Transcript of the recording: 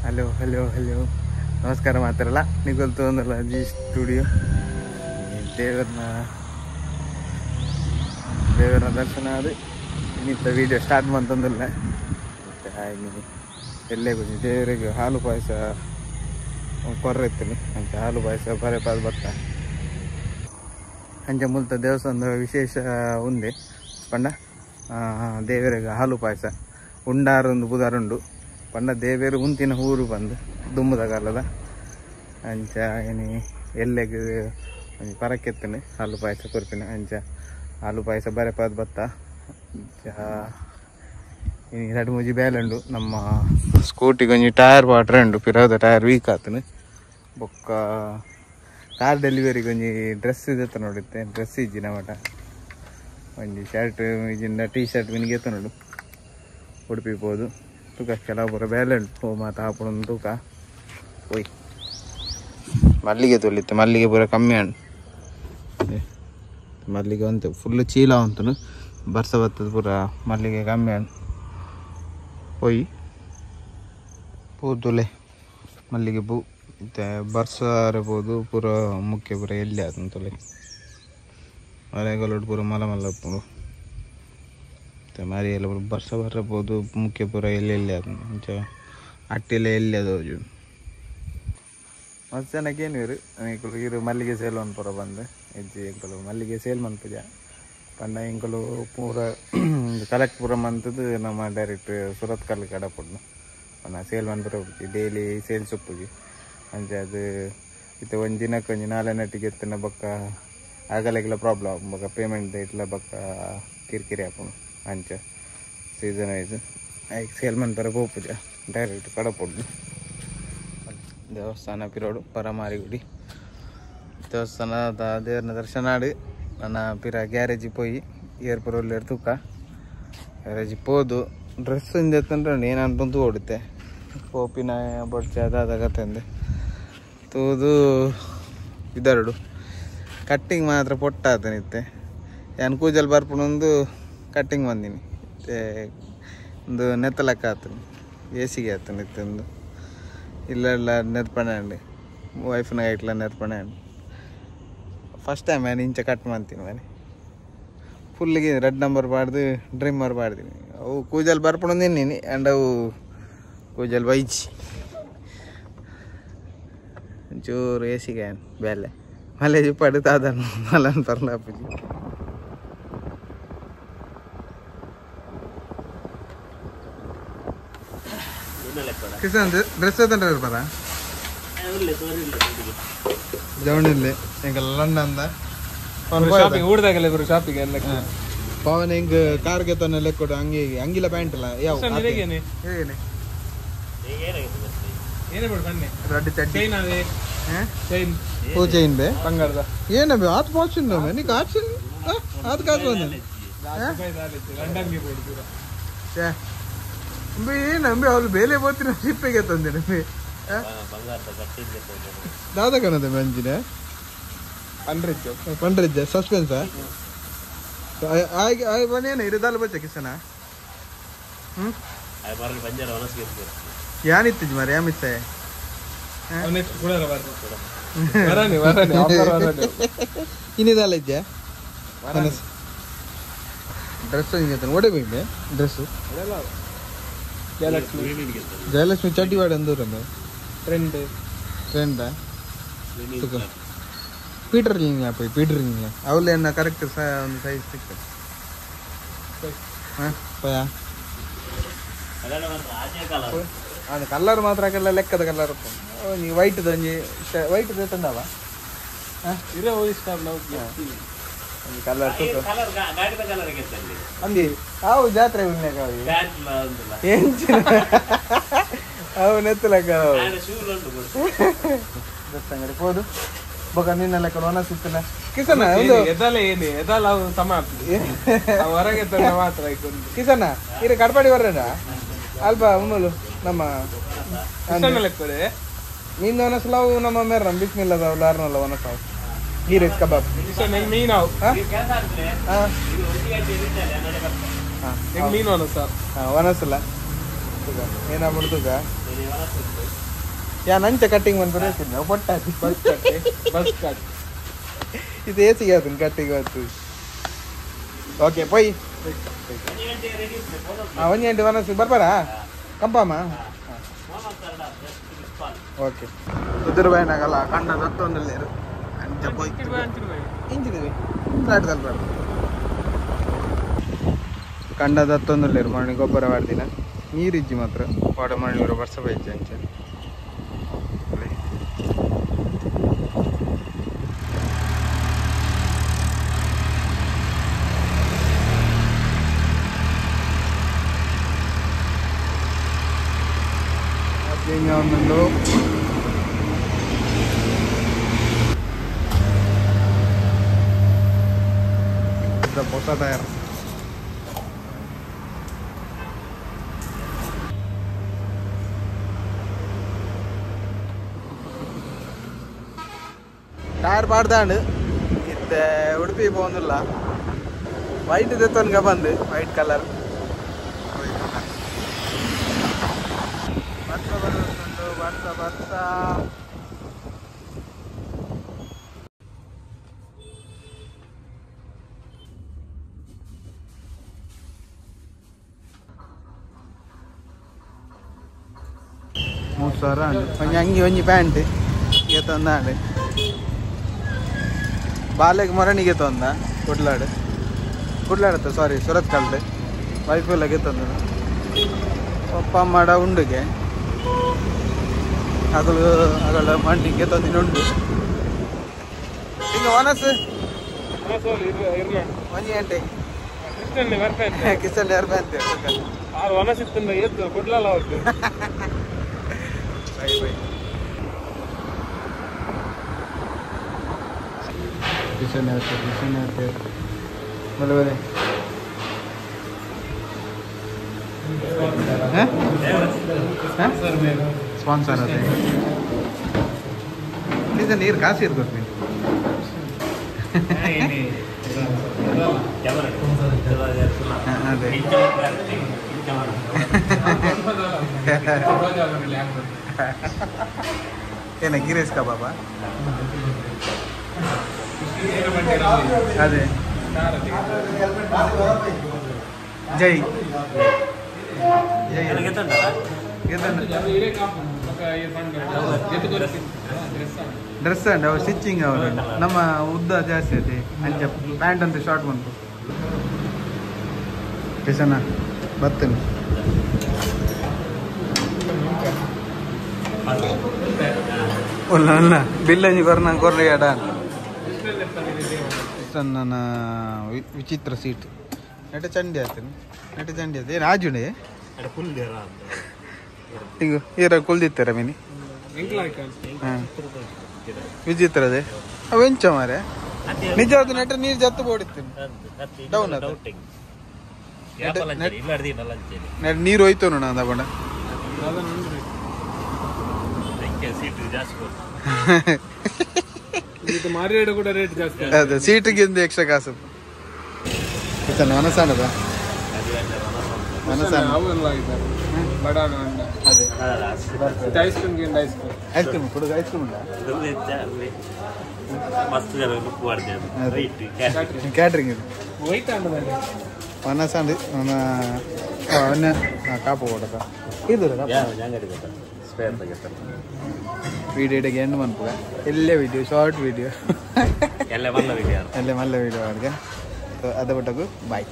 hello hello hello ನಮಸ್ಕಾರ ಮಾತಾರಲ್ಲ ನಿಗೊಲ್ತು ಒಂದಲ್ಲ G studio ದೇವರನ ದರ್ಶನ ಅದು ಇನ್ನಿತ್ತ ವೀಡಿಯೋ ಸ್ಟಾರ್ಟ್ ಮಾಡ್ತಂದಿಲ್ಲ ಮತ್ತು ಹಾಗೆ ಎಲ್ಲೇ ಕೊಂಚ ದೇವರಿಗೆ ಹಾಲು ಪಾಯಸ ಕೊರ್ರೆ ಇರ್ತೀನಿ ಅಂತ ಹಾಲು ಪಾಯಸ ಬರೆ ಪಾದ ಭತ್ತ ಅಂಚೆ ಮುಲ್ತ ದೇವಸ್ಥಾನದ ವಿಶೇಷ ಉಂದೆ ಪಂಡ ದೇವರಿಗೆ ಹಾಲು ಪಾಯಸ ಉಂಡಾರೊಂದು ಬುಧಾರುಂಡು ಪಂಡ ದೇವೇರು ಉಂತಿನ ಊರು ಬಂದು ದುಂಬುದ ಕಾಲದ ಅಂಚ ಏನಿ ಎಲ್ಲೆಗೆ ಪರಕ್ಕೆತ್ತನೆ ಹಾಲು ಪಾಯಸ ಕೊರ್ಪಿನ ಅಂಚ ಹಾಲು ಪಾಯಸ ಬರೆ ಪಾದ ಭತ್ತ ಅಂಚ ಇನ್ನು 2-3 ಬೇಲುಂಡು ನಮ್ಮ ಸ್ಕೂಟಿಗೆ ಒಂಜಿ ಟೈರ್ ವಾಟ್ರೆ ಉಂಡು ಪಿರಾದ ಟೈರ್ ವೀಕ್ ಆತನು ಬೊಕ್ಕ ಕಾರ್ ಡೆಲಿವರಿಗೆ ಒಂಜಿ ಡ್ರೆಸ್ ಇದತ್ತ ನೋಡುತ್ತೆ ಡ್ರೆಸ್ ಇಜ್ಜಿನ ಮಟ ಒಂಜಿ ಶರ್ಟ್ ಇಜಿಂದ ಟೀ ಶರ್ಟ್ ವಿನಿಗೆ ಎತ್ತ ನೋಡು ಉಡುಪಿ ಹೋದು ತೂಕ ಕೆಲವು ಪೂರ ಬೇಲೆ ಉಂಟು ಮಾತು ಹಾಪುಣೊಂದು ತೂಕ ಓಯ್ ಮಲ್ಲಿಗೆ ತೊಲಿತ್ತು ಮಲ್ಲಿಗೆ ಪೂರ ಕಮ್ಮಿ ಉಂಟು ಮಲ್ಲಿಗೆ ಅಂತು ಫುಲ್ ಚೀಲ ಉಂಟು ಬರ್ಸ ಬರ್ತದ ಪೂರ ಮಲ್ಲಿಗೆ ಕಮ್ಮಿ ಉಂಟು ಓಯ್ ಪೂತುಲೆ ಮಲ್ಲಿಗೆ ಪೂ ಮತ್ತು ಬರ್ಸಾರಬಹುದು ಪೂರ ಮುಖ್ಯ ಪೂರ ಎಲ್ಲಿ ಆತಂತಲೆ ಮಳೆಗಾಲ ಪೂರ ಮಲ ಪೂರ ಮತ್ತು ಮರಿಯೆಲ್ಲ ಪೂರ ಬರ್ಸ ಬರಬಹುದು ಮುಖ್ಯ ಪೂರ ಎಲ್ಲೆಲ್ಲಿ ಆತ ಮುಂಚ ಅಟ್ಟಿಲ್ಲ ಎಲ್ಲಿ ಅದು ಮಸ್ತ್ ಜನಕ್ಕೆ ಏನು ಇರು ಮಲ್ಲಿಗೆ ಸೇಲ್ ಒಂದು ಪೂರ ಬಂದು ಹೆಜ್ಜೆ ಎಂಕಲು ಮಲ್ಲಿಗೆ ಸೇಲ್ ಮನ್ಪುಜ ಪಂಡ ಎಂಕಲು ಪೂರ ಕಲೆಕ್ಟ್ ಪೂರ ಮಂತದ್ದು ನಮ್ಮ ಡೈರೆಕ್ಟ್ ಸುರತ್ ಕಲ್ ಕಡೆ ಪುಡ್ನು ನಾ ಸೇಲ್ ಮನ್ಪುರ ಹೋಗ್ತಿ ಡೈಲಿ ಸೇಲ್ಸ್ ಒಪ್ಪುಜಿ ಅಂಚೆ ಅದು ಇತ್ತು ಒಂದು ದಿನಕ್ಕೆ ಒಂಜಿ 4 ನಟ್ಟಿಗೆ ಎತ್ತಿನ ಬೊಕ್ಕ ಆಗಲೆಲ್ಲ ಪ್ರಾಬ್ಲಮ್ ಬೊಕ್ಕ ಪೇಮೆಂಟ್ ಇಟ್ಲ ಬೊಕ್ಕ ಕಿರಿಕಿರಿ ಹಾಕೋಣ ಅಂಚೆ ಸೀಸನ್ ವೈಸ್ ಆಯ್ಕೆ ಸೇಲ್ ಮನ್ಪುರ ಹೋಗ್ಪುಜ ಡೈರೆಕ್ಟ್ ಕಡೆ ಪುಡ್ನು ದೇವಸ್ಥಾನ ಪಿರೋಡು ಪರಮಾರಿಗುಡಿ ದೇವಸ್ಥಾನದ ದೇವರನ ದರ್ಶನ ಆಡಿ ನನ್ನ ಪಿರ ಗ್ಯಾರೇಜಿ ಪೋಯಿ ಏರ್ಪುರ ಒಳ್ಳೆಯ ತೂಕ ಗ್ಯಾರೇಜಿ ಪೋದು ಡ್ರೆಸ್ ಎತ್ತಂದ್ರೆ ಏನಂತಂದು ಓಡುತ್ತೆ ಕೋಪಿನ ಬೊಡ್ಚೆ ಅದಾದ ಕತೆ ತೂದು ಇದರಡು ಕಟ್ಟಿಂಗ್ ಮಾತ್ರ ಪೊಟ್ಟ ಆತನಿತ್ತೆ ನಾನು ಕೂಜಲ್ ಬರ್ಪುಣೊಂದು ಕಟ್ಟಿಂಗ್ ಬಂದೀನಿ ಮತ್ತು ಒಂದು ನೆತ್ತಲಕ್ಕ ಆತನು ಎ ಸಿಗೆ ಆತನಿತ್ತು ಒಂದು ಇಲ್ಲ ನೆರ್ಪಣೆ ಅಂಡಿ ವೈಫ್ನ ಇಟ್ಲ ನೆರ್ಪಣೆ ಅಂಡಿ ಫಸ್ಟ್ ಟೈಮ್ ನಾನು ಇಂಚೆ ಕಟ್ ಮಾಡ್ತೀನಿ ಮನೆ ಫುಲ್ಲಿಗೆ ರೆಡ್ ನಂಬರ್ ಬಾಡ್ದು ಡ್ರಿಮ್ಮರ್ ಬಾಡ್ತೀನಿ ಅವು ಕೂಜಲ್ ಬರ್ಪಣೊಂದು ಇನ್ನೀನಿ ಆ್ಯಂಡ್ ಅವು ಕೂಜಲ್ ವೈಚಿ ಒಂಚೂರು ಎ ಸಿಗೆ ಬೇಲೆ ಮಲೇಜು ಪಡುತ್ತ ಅದನ್ನು ಮಲನ್ ಪರ್ಲಾಪುಜಿ ಕಿಸನ್ ಡ್ರೆಸ್ ಅದಂದ್ರೆ ಬರ ಜವಣಿಲ್ಲಿ ಈಗ ಲಂಡನ್ ಶಾಪಿಗೆ ಪವನ್ ಹಿಂಗ ಕಾರ್ಗೆ ತಾನೆ ಲೆಕ್ಕೊಡು ಅಂಗಿಲ ಪ್ಯಾಂಟ್ ಅಲ್ಲ ಯಾವ ಚೈನ್ ಬೇ ಬಂಗಾರದ ಏನ ಬೇ ಆತ್ ಪೋಚಿಂದ ನೀ ಕಾಚಿನ ಆತ್ ಕಾಚು ಅಂಬಿ ಏನಂಬಿ ಅವ್ರು ಬೇಲೆ ಬೋತಿನ ಶಿಪ್ಪೆಗೆ ತಂದೆ ನಂಬಿ ದಾದ ಕಣದ ಮಂಜಿನ ಪಂಡ್ರಿಜ್ಜ ಸಸ್ಪೆನ್ಸ ಬನ್ನೇನ ಇರದಾಲ ಬಚ್ಚ ಕಿಸನ ಯಾನಿತ್ತು ಮಾರ ಯಾ ಮಿಸ್ ಇನ್ನಿದಲ್ಲ ಇದ್ದೆ ಡ್ರೆಸ್ ಓಡೆ ಬೈಂದೆ ಡ್ರೆಸ್ಸು ಜಯಲಕ್ಷ್ಮಿ ಚಡ್ಡಿ ವಾಡ ಎಂದೂರಮ್ಮ ಟ್ರೆಂಡಾ ಪೀಟರ್ ಲಿಂಗ್ ಪೋಯಿ ಪೀಟರ್ ಲಿಂಗ್ ಅವಲೇನ ಕರೆಕ್ಟ್ ಒಂದು ಸೈಜ್ ಸಿಗ್ತದೆ ಹಾಂ ಪೋಯಾ ಅದು ಕಲರ್ ಮಾತ್ರ ಹಾಕಲ್ಲ ಲೆಕ್ಕದ ಕಲರ್ ನೀವು ವೈಟ್ದು ಒಂಜಿ ವೈಟ್ದು ತಂದವ ಹಾಂ ಇರೋ ಇಷ್ಟ ಕಲರ್ ಅಂದಿ ಅವು ಜಾತ್ರೆ ಅವು ನೆತ್ತಲಕ್ಕ ಅಂಗಡಿ ಹೋದು ಬೊಕ ನಿನ್ನ ಲೆಕ್ಕ ಒನ ಸಿಕ್ತನ ಕಿಸನ ಹೊರಗೆ ಮಾತ್ರ ಕಿಸನ ಇರ ಕಡ್ಪಾಡಿ ಬರ್ರ ಅಲ್ಪ ಉಮ್ಮಲು ನಮ್ಮ ನಿಂದು ಒನಸಲಾವು ನಮ್ಮ ಮೇರ ಬಿಸ್ಮಿಲ್ಲದ ಲಾರ್ನಲ್ಲ ಒನಸಾವು ಗೀರೇಜ್ ಕಬಾಬ್ ಮೀನಾವು ಮೀನು ಒನಸಲ್ಲ ಏನ ಬಿಡ್ತುಗ ಯಾ ನಂಚ ಕಟ್ಟಿಂಗ್ ಬಂದು ಬರೀತೀನಿ ಪೊಟ್ಟಾಕಿ ಬಸ್ ಕಟ್ ಇದು ಏಸಿಗೆ ಅದನ್ನ ಕಟ್ಟಿಂಗ್ ಬಂತು ಓಕೆ ಪೊಯ್ ಒಂಜಿ ಗಂಟೆ ಮನಸ್ಸು ಬರ್ಬಾರಾ ಕಂಪಮ್ಮ ಓಕೆ ಕುದುರ್ಬಾಯಿನಾಗಲ್ಲ ಕಂಡ ದತ್ತೊಂದಲ್ಲೇರು ಅಂಚ ಪೊಯ್ ಇಂಚಿದೀವಿ ಫ್ಲಾಟ್ ತಲ್ಬಾರ ಕಂಡ ದತ್ತೊಂದಲ್ಲೇರು ಮಣ್ಣಿ ಗೊಬ್ಬರ ಮಾಡ್ದಿನ ನೀರಿಜ್ಜಿ ಮಾತ್ರ ವಾಡ ಮಣ್ಣಿ ವರ್ಷ ಬೈಜಿ ಅಂಚೆ ಒಂದೊಂದು ಹೊಸ ಟಯರ್ ಟಯರ್ ಪಾಡ್ದಾಂಡು ಇತ್ತೆ ಉಡುಪಿ പോകുന്നിಲ್ಲ ವೈಟ್ ತೆತ್ತೊನ್ಗ ಬಂದು ವೈಟ್ ಕಲರ್ ಬರ್ತಾ ಮೂರು ಸಾವಿರ ಒಂಜಿ ಅಂಗಿ ಒಂಜಿ ಪ್ಯಾಂಟ್ ಈಗ ತಂದಾಂಡು ಬಾಲೆಗೆ ಮೊರಣಿಗೆ ತಂದ ಕುಡ್ಲಾಡತ್ತ ಸಾರಿ ಸುರತ್ ಕಲ್ದೆ ವೈಫೈಲಾಗೆ ತಂದ ಪಪ್ಪ ಮಾಡ ಉಂಡುಗೆ ಅಗಳ ಮಂಡಿಗೆ ತಂದಿನುಂಡು ಈಗ ವನಸ್ ಒಂಜಿ ಗಂಟೆ ಕಿಚನ್ ಯಾರು ಬಂತೆ ವನಸ್ ಇತ್ತು ಕೊಡ್ಲಲ್ಲ ಅವ್ರು ಕಿಚನ್ ಇರುತ್ತೆ ಬಲೆ ಬಲೆ ಸ್ಪಾನ್ಸರ್ ಅದೇ ಇದು ನೀರು ಕಾಸಿ ಇರ್ಬೇಕು ನೀವು ಅದೇ ಏನ ಗಿರೀಶ್ ಕಬಾಬ ಅದೇ ಜೈ ಡ್ರೆಸ್ ಅಂಡ್ ಅವ್ರು ಸ್ಟಿಚಿಂಗ್ ಅವರು ನಮ್ಮ ಉದ್ದ ಜಾಸ್ತಿ ಐತಿ ಅಂಚೆ ಪ್ಯಾಂಟ್ ಅಂತ ಶಾರ್ಟ್ ಬಂತು ಕಿಸನ ಬರ್ತೇನೆ ಒಲ್ಲ ಬಿಲ್ಲಂಜಿ ಕೊರ್ನ ಎಡ ನನ್ನ ವಿಚಿತ್ರ ಸೀಟ್ ನೆಟ ಚಂಡಿ ಆಯ್ತೇನೆ ನೆಟ ಚಂಡಿ ಆಯ್ತು ಏನು ಆಜುಣೆ ಈಗ ಈರ ಕುಲ್ದಿತ್ತಾರ ಮೀನಿ ವಿಚಿತ್ರ ಅದೇ ಅವೆಂಚ ಮಾರೆ ನಿಜ ಅದು ನೆಟ ನೀರು ಜತ್ತು ಬೋಡಿತ್ತೇನೆ ಡೌನ್ ಅದು ನೀರು ಹೋಯ್ತು ನೋಡ ಅಂದ ಅದೇ ಸೀಟಿಗೆ ಎಕ್ಸ್ಟ್ರಾ ಕಾಸು ಮನಸ್ಸಾಣದ ಐಸ್ ಕ್ರೀಮ್ ಕೊಡುಗ ಐಸ್ ಕ್ರೀಮ್ ಕ್ಯಾಟ್ರಿಂಗ್ ಇದು ಮನಸ್ಸಾಂಡು ಅವನ್ನ ಕಾಪು ಕೊಡಕ ಇದು വീഡിയോയുടെ എണ്ണ മനപ്പുക എല്ലാ വീഡിയോ ഷോർട്ട് വീഡിയോ എല്ലാം നല്ല വീഡിയോ ആണെങ്കിൽ അത് വിട്ടു ബൈ